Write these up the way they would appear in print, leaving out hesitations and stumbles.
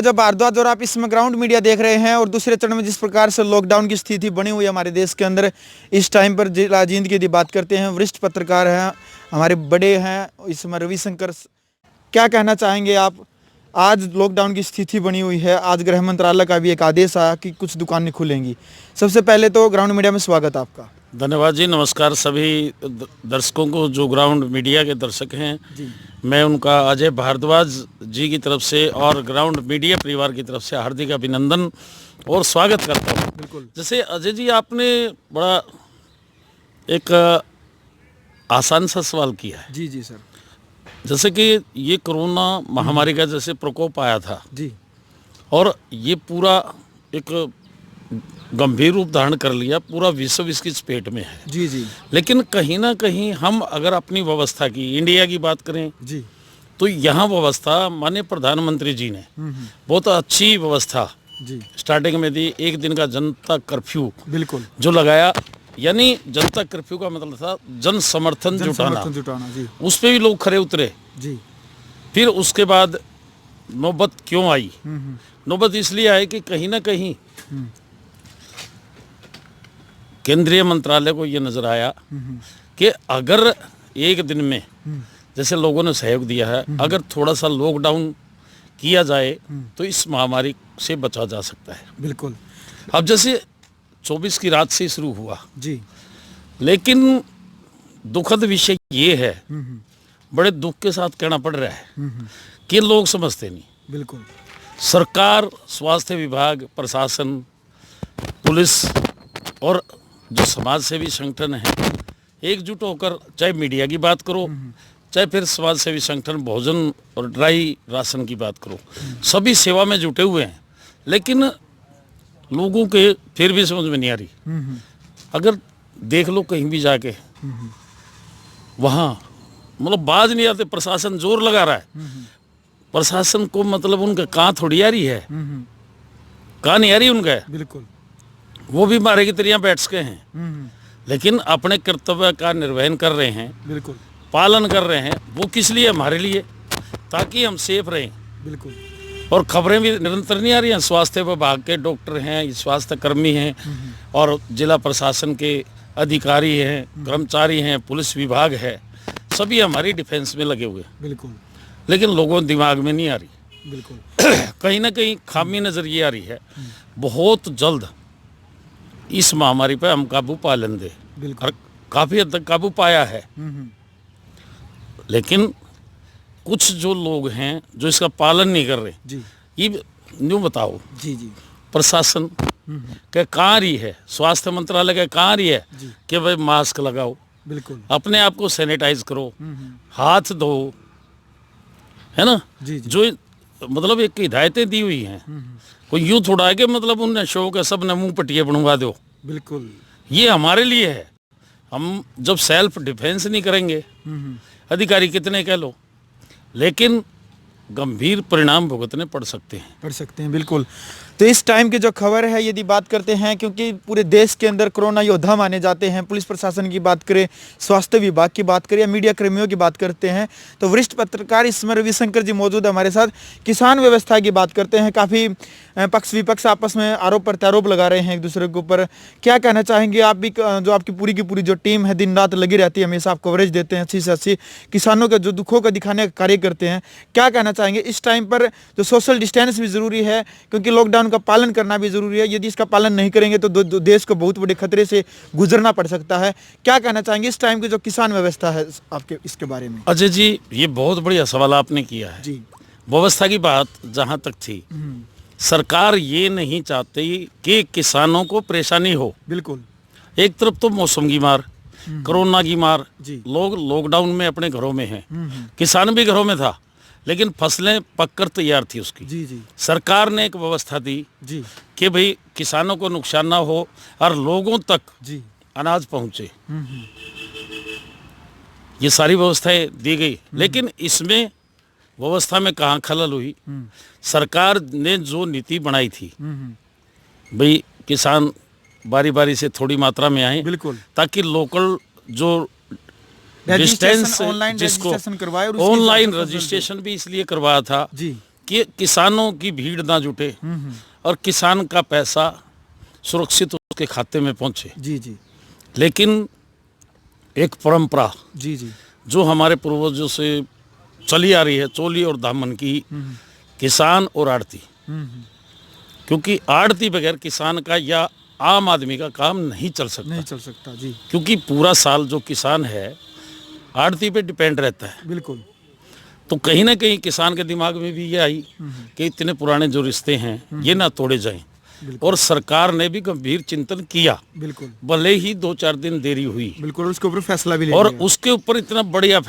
मौजा भारद्वाज और आप इसमें ग्राउंड मीडिया देख रहे हैं। और दूसरे चरण में जिस प्रकार से लॉकडाउन की स्थिति बनी हुई है हमारे देश के अंदर, इस टाइम पर जिला जींद की यदि बात करते हैं, वरिष्ठ पत्रकार हैं, हमारे बड़े हैं इसमें रविशंकर, क्या कहना चाहेंगे आप? आज लॉकडाउन की स्थिति बनी हुई है, आज गृह मंत्रालय का भी एक आदेश आया कि कुछ दुकानें खुलेंगी। सबसे पहले तो ग्राउंड मीडिया में स्वागत आपका। धन्यवाद जी, नमस्कार सभी दर्शकों को जो ग्राउंड मीडिया के दर्शक हैं जी। मैं उनका अजय भारद्वाज जी की तरफ से और ग्राउंड मीडिया परिवार की तरफ से हार्दिक अभिनंदन और स्वागत करता हूँ। बिल्कुल। जैसे अजय जी आपने बड़ा एक आसान सा सवाल किया है। जी जी सर। जैसे कि ये कोरोना महामारी का जैसे प्रकोप आया था जी। और ये पूरा एक गंभीर रूप धारण कर लिया, पूरा विश्व इसकी चपेट में है। जी जी। लेकिन कहीं ना कहीं हम अगर अपनी व्यवस्था की, इंडिया की बात करें जी। तो यहाँ व्यवस्था माननीय प्रधानमंत्री जी ने बहुत अच्छी व्यवस्था जी। स्टार्टिंग में दी। एक दिन का जनता कर्फ्यू बिल्कुल जो लगाया, यानी जनता कर्फ्यू का मतलब था जन समर्थन जुटाना। जी। उस पे भी लोग खरे उतरे। जी। फिर उसके बाद नौबत क्यों आई? नौबत इसलिए आई कि कहीं ना कहीं केंद्रीय मंत्रालय को ये नजर आया कि अगर एक दिन में जैसे लोगों ने सहयोग दिया है, अगर थोड़ा सा लॉकडाउन किया जाए तो इस महामारी से बचा जा सकता है। बिल्कुल। अब जैसे 24 की रात से शुरू हुआ जी। लेकिन दुखद विषय ये है, बड़े दुख के साथ कहना पड़ रहा है कि लोग समझते नहीं। बिल्कुल। सरकार, स्वास्थ्य विभाग, प्रशासन, पुलिस और जो समाज सेवी संगठन है एकजुट होकर, चाहे मीडिया की बात करो, चाहे फिर समाज सेवी संगठन भोजन और ड्राई राशन की बात करो, सभी सेवा में जुटे हुए हैं। लेकिन लोगों के फिर भी समझ में नहीं आ रही। अगर देख लो कहीं भी जाके, वहाँ मतलब बाज नहीं आते, प्रशासन जोर लगा रहा है। प्रशासन को मतलब उनका कहाँ थोड़ी आ रही है, कहाँ नहीं आ रही उनका। बिल्कुल। वो भी मारे की तरह बैठ के हैं, लेकिन अपने कर्तव्य का निर्वहन कर रहे हैं। बिल्कुल। पालन कर रहे हैं। वो किस लिए? हमारे लिए, ताकि हम सेफ रहें। बिल्कुल। और खबरें भी निरंतर नहीं आ रही हैं। स्वास्थ्य विभाग के डॉक्टर हैं, स्वास्थ्य कर्मी हैं और जिला प्रशासन के अधिकारी हैं, कर्मचारी हैं, पुलिस विभाग है, सभी हमारी डिफेंस में लगे हुए। बिल्कुल। लेकिन लोगों के दिमाग में नहीं आ रही। बिल्कुल। कहीं ना कहीं खामी नजर ये आ रही है, बहुत जल्द इस महामारी पे हम काबू पा लेंगे। और काफी हद तक काबू पाया है। लेकिन कुछ जो लोग हैं जो इसका पालन नहीं कर रहे जी। ये न्यू बताओ जी जी प्रशासन के कहाँ रही है, स्वास्थ्य मंत्रालय के कहाँ रही है कि भाई मास्क लगाओ, बिल्कुल, अपने आप को सैनिटाइज करो, हाथ धो, है ना जी जी। जो मतलब एक हिदायतें दी हुई हैं, कोई यूं थोड़ा है कि मतलब उन शो के सब ने मुंह पटिए बनवा दो। बिल्कुल। ये हमारे लिए है। हम जब सेल्फ डिफेंस नहीं करेंगे, अधिकारी कितने कह लो, लेकिन गंभीर परिणाम भुगतने पड़ सकते हैं। बिल्कुल। तो इस टाइम की जो खबर है यदि बात करते हैं, क्योंकि पूरे देश के अंदर कोरोना योद्धा माने जाते हैं, पुलिस प्रशासन की बात करें, स्वास्थ्य विभाग की बात करें या मीडिया कर्मियों की बात करते हैं, तो वरिष्ठ पत्रकार इसमें रविशंकर जी मौजूद है हमारे साथ। किसान व्यवस्था की बात करते हैं, काफ़ी पक्ष विपक्ष आपस में आरोप प्रत्यारोप लगा रहे हैं एक दूसरे के ऊपर। क्या कहना चाहेंगे आप भी, जो आपकी पूरी की पूरी जो टीम है दिन रात लगी रहती है, हमेशा आप कवरेज देते हैं अच्छी से अच्छी, किसानों के जो दुखों को दिखाने का कार्य करते हैं, क्या कहना चाहेंगे इस टाइम पर? जो सोशल डिस्टेंस भी ज़रूरी है, क्योंकि लॉकडाउन का पालन करना भी ज़रूरी है। यदि इसका पालन नहीं करेंगे तो देश को बहुत बड़े खतरे से गुजरना पड़ सकता है। क्या कहना चाहेंगे इस टाइम की जो किसान व्यवस्था है आपके, इसके बारे में? अजय जी, ये बहुत बढ़िया सवाल आपने किया है जी। व्यवस्था की बात जहाँ तक थी, सरकार ये नहीं चाहती कि किसानों को परेशानी हो। बिल्कुल। एक तरफ तो मौसम की मार, कोरोना की मार, लोग लॉकडाउन में अपने घरों में हैं, किसान भी घरों में था, लेकिन फसलें पककर तैयार थी उसकी। जी जी। सरकार ने एक व्यवस्था दी जी कि भाई किसानों को नुकसान ना हो और लोगों तक जी अनाज पहुंचे। ये सारी व्यवस्थाएं दी गई, लेकिन इसमें व्यवस्था में कहाँ खलल हुई? सरकार ने जो नीति बनाई थी, भाई किसान बारी बारी से थोड़ी मात्रा में आए, बिल्कुल, ताकि लोकल जो डिस्टेंस, जिसको ऑनलाइन रजिस्ट्रेशन भी इसलिए करवाया था जी कि किसानों की भीड़ ना जुटे और किसान का पैसा सुरक्षित उसके खाते में पहुंचे। जी जी लेकिन एक परंपरा जी जी जो हमारे पूर्वजों से चली आ रही है, चोली और दामन की, किसान और आड़ती, क्योंकि आड़ती बगैर किसान का या आम आदमी का काम नहीं चल सकता जी। क्योंकि पूरा साल जो किसान है आड़ती पे डिपेंड रहता है। बिल्कुल। तो कहीं ना कहीं किसान के दिमाग में भी ये आई कि इतने पुराने जो रिश्ते हैं ये ना तोड़े जाएं, और सरकार ने भी गंभीर चिंतन किया। बिल्कुल। भले ही 2-4 दिन देरी हुई, बिल्कुल, उसके ऊपर फैसला भी ले और लिया। उसके ऊपर इतना बढ़िया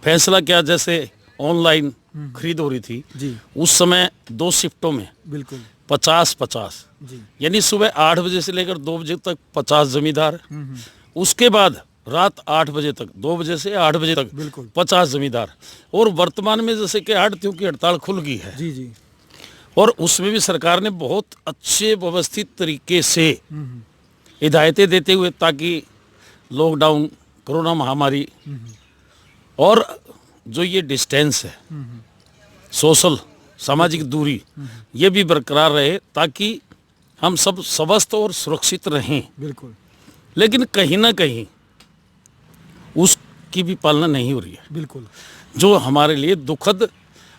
फैसला क्या, जैसे ऑनलाइन खरीद हो रही थी जी उस समय 2 शिफ्टों में बिल्कुल 50-50, जी यानी सुबह 8 बजे से लेकर 2 बजे तक 50 जमींदार, उसके बाद रात 8 बजे तक, 2 बजे से 8 बजे तक बिल्कुल 50 जमींदार। और वर्तमान में जैसे कि आड़तियों की हड़ताल खुल गई है, जी जी और उसमें भी सरकार ने बहुत अच्छे व्यवस्थित तरीके से हिदायतें देते हुए, ताकि लॉकडाउन, कोरोना महामारी और जो ये डिस्टेंस है, सोशल सामाजिक दूरी, ये भी बरकरार रहे, ताकि हम सब स्वस्थ और सुरक्षित रहें। बिल्कुल लेकिन कहीं ना कहीं उसकी भी पालना नहीं हो रही है, बिल्कुल जो हमारे लिए दुखद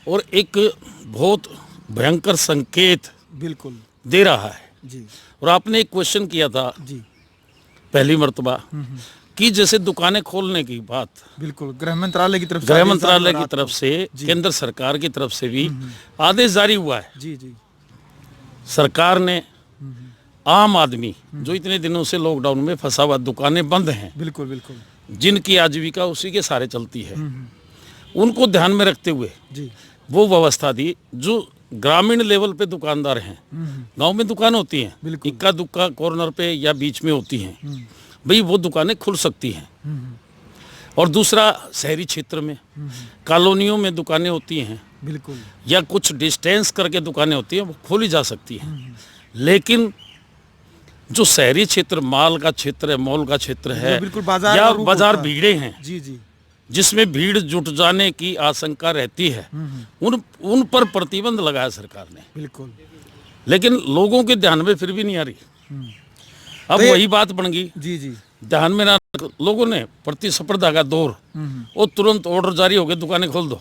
और एक बहुत भयंकर संकेत बिल्कुल दे रहा है। जी और आपने एक क्वेश्चन किया था जी पहली मर्तबा कि जैसे दुकानें खोलने की बात, बिल्कुल गृह मंत्रालय की तरफ से गृह आदेश मंत्रालय जारी की हुआ तरफ से, जी। केंद्र सरकार की तरफ से भी आदेश जारी हुआ है। जी जी सरकार ने आम आदमी जो इतने दिनों से लॉकडाउन में फंसा हुआ, दुकानें बंद हैं, बिल्कुल बिल्कुल जिनकी आजीविका उसी के सहारे चलती है, उनको ध्यान में रखते हुए जी वो व्यवस्था दी। जो ग्रामीण लेवल पे दुकानदार हैं, गांव में दुकान होती हैं, बिल्कुल। इक्का दुक्का कॉर्नर पे या बीच में होती हैं, भाई वो दुकानें खुल सकती हैं। और दूसरा, शहरी क्षेत्र में कॉलोनियों में दुकानें होती हैं बिल्कुल या कुछ डिस्टेंस करके दुकानें होती हैं, वो खोली जा सकती हैं। लेकिन जो शहरी क्षेत्र, माल का क्षेत्र है, मॉल का क्षेत्र है, बिल्कुल बाजार या का रूप बाजार होता है। भीड़े हैं, जी जी जिसमें भीड़ जुट जाने की आशंका रहती है, उन पर प्रतिबंध लगाया सरकार ने। बिल्कुल लेकिन लोगों के ध्यान में फिर भी नहीं आ रही। अब तो ये- वही बात बन गई, जी जी ध्यान में ना, लोगों ने प्रतिस्पर्धा का दौर, वो तुरंत ऑर्डर जारी हो गए, दुकानें खोल दो।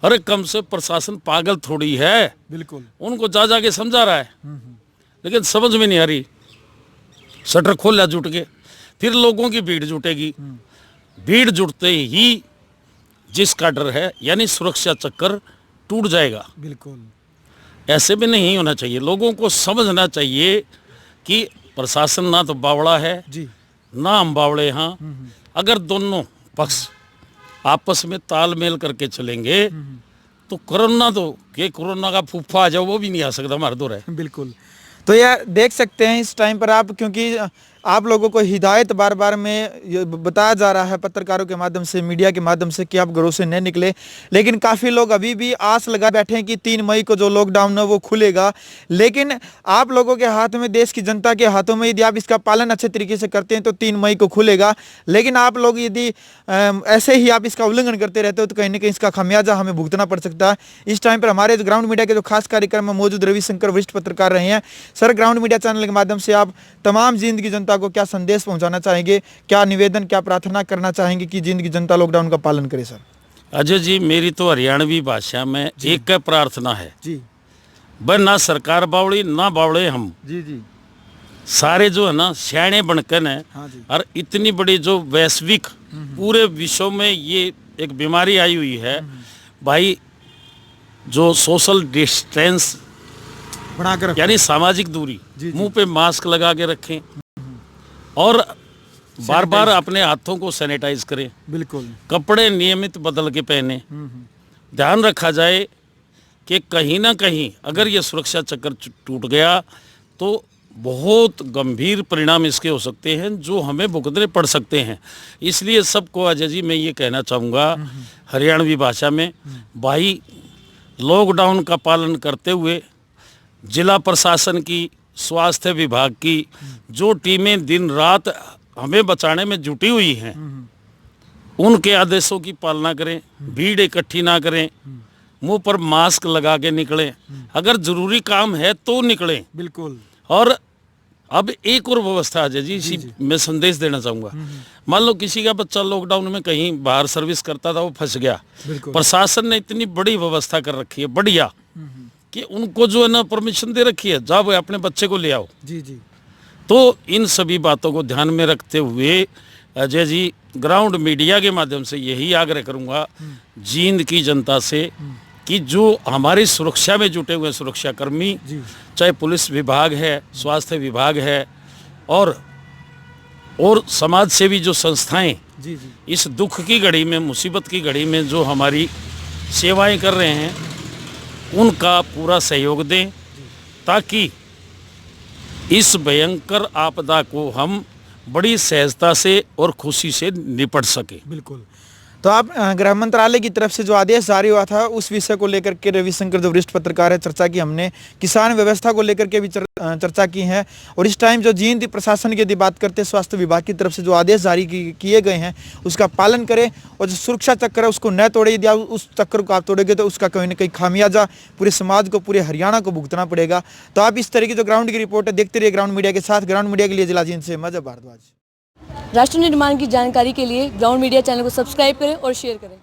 अरे कम से प्रशासन पागल थोड़ी है, बिल्कुल उनको जा जाके समझा रहा है, लेकिन समझ में नहीं आ रही। शटर खोला जुट के, फिर लोगों की भीड़ जुटेगी, भीड़ जुटते ही जिसका डर है, यानी सुरक्षा चक्कर टूट जाएगा। बिल्कुल ऐसे भी नहीं होना चाहिए। लोगों को समझना चाहिए कि प्रशासन ना तो बावड़ा है, जी ना हम बावड़े। हाँ, अगर दोनों पक्ष आपस में तालमेल करके चलेंगे तो कोरोना का फूफा आ जाओ, वो भी नहीं आ सकता हमारे दौर है। बिल्कुल। तो यह देख सकते हैं इस टाइम पर आप, क्योंकि आप लोगों को हिदायत बार बार में ये बताया जा रहा है पत्रकारों के माध्यम से, मीडिया के माध्यम से, कि आप घरों से न निकले, लेकिन काफ़ी लोग अभी भी आस लगा बैठे हैं कि 3 मई को जो लॉकडाउन है वो खुलेगा। लेकिन आप लोगों के हाथ में, देश की जनता के हाथों में, यदि आप इसका पालन अच्छे तरीके से करते हैं तो 3 मई को खुलेगा। लेकिन आप लोग यदि ऐसे ही आप इसका उल्लंघन करते रहते हो तो कहीं ना कहीं इसका खमियाजा हमें भुगतना पड़ सकता है। इस टाइम पर हमारे ग्राउंड मीडिया के जो खास कार्यक्रम में मौजूद रविशंकर वरिष्ठ पत्रकार रहे हैं। सर, ग्राउंड मीडिया चैनल के माध्यम से आप तमाम जिंदगी जनता को क्या संदेश पहुंचाना चाहेंगे, क्या निवेदन, क्या प्रार्थना करना चाहेंगे कि जिंदगी जनता लॉकडाउन का पालन करे? सर अजय जी, मेरी तो हरियाणवी भाषा में एक प्रार्थना है जी भाई, ना सरकार बावड़ी ना बावड़े हम जी जी सारे जो है ना सियाणे बनकर है। हाँ जी। और इतनी बड़ी जो वैश्विक पूरे विश्व में ये एक बीमारी आई हुई है भाई, जो सोशल डिस्टेंस बनाकर यानी सामाजिक दूरी, जी। मुंह पे मास्क लगा के रखें और बार बार अपने हाथों को सैनिटाइज करें, बिल्कुल कपड़े नियमित बदल के पहने। ध्यान रखा जाए कि कहीं ना कहीं अगर ये सुरक्षा चक्कर टूट गया तो बहुत गंभीर परिणाम इसके हो सकते हैं, जो हमें भुगतने पड़ सकते हैं। इसलिए सबको अजय जी मैं ये कहना चाहूँगा हरियाणवी भाषा में, भाई लॉकडाउन का पालन करते हुए जिला प्रशासन की, स्वास्थ्य विभाग की जो टीमें दिन रात हमें बचाने में जुटी हुई हैं, उनके आदेशों की पालना करें, भीड़ इकट्ठी ना करें, मुंह पर मास्क लगा के निकलें, अगर जरूरी काम है तो निकलें। बिल्कुल। और अब एक और व्यवस्था अजय जी, इसी मैं संदेश देना चाहूँगा। मान लो किसी का बच्चा लॉकडाउन में कहीं बाहर सर्विस करता था, वो फंस गया, प्रशासन ने इतनी बड़ी व्यवस्था कर रखी है बढ़िया कि उनको जो है ना परमिशन दे रखी है, जाओ अपने बच्चे को ले आओ। जी जी। तो इन सभी बातों को ध्यान में रखते हुए अजय जी, ग्राउंड मीडिया के माध्यम से यही आग्रह करूंगा जींद की जनता से कि जो हमारी सुरक्षा में जुटे हुए सुरक्षा कर्मी, चाहे पुलिस विभाग है, स्वास्थ्य विभाग है और समाज सेवी जो संस्थाएं इस दुख की घड़ी में, मुसीबत की घड़ी में जो हमारी सेवाएं कर रहे हैं, उनका पूरा सहयोग दें ताकि इस भयंकर आपदा को हम बड़ी सहजता से और खुशी से निपट सके। बिल्कुल। तो आप गृह मंत्रालय की तरफ से जो आदेश जारी हुआ था उस विषय को लेकर के रविशंकर जो वरिष्ठ पत्रकार है चर्चा की हमने, किसान व्यवस्था को लेकर के भी चर्चा की है। और इस टाइम जो जींद प्रशासन की यदि बात करते हैं, स्वास्थ्य विभाग की तरफ से जो आदेश जारी किए गए हैं उसका पालन करें और जो सुरक्षा चक्र है उसको न तोड़े। यदि उस चक्र को आप तोड़ेंगे तो उसका कहीं ना कहीं खामियाजा पूरे समाज को, पूरे हरियाणा को भुगतना पड़ेगा। तो आप इस तरह की जो ग्राउंड की रिपोर्ट है देखते रहिए ग्राउंड मीडिया के साथ। ग्राउंड मीडिया के लिए जिला जींद से मजहब भारद्वाज। राष्ट्र निर्माण की जानकारी के लिए ग्राउंड मीडिया चैनल को सब्सक्राइब करें और शेयर करें।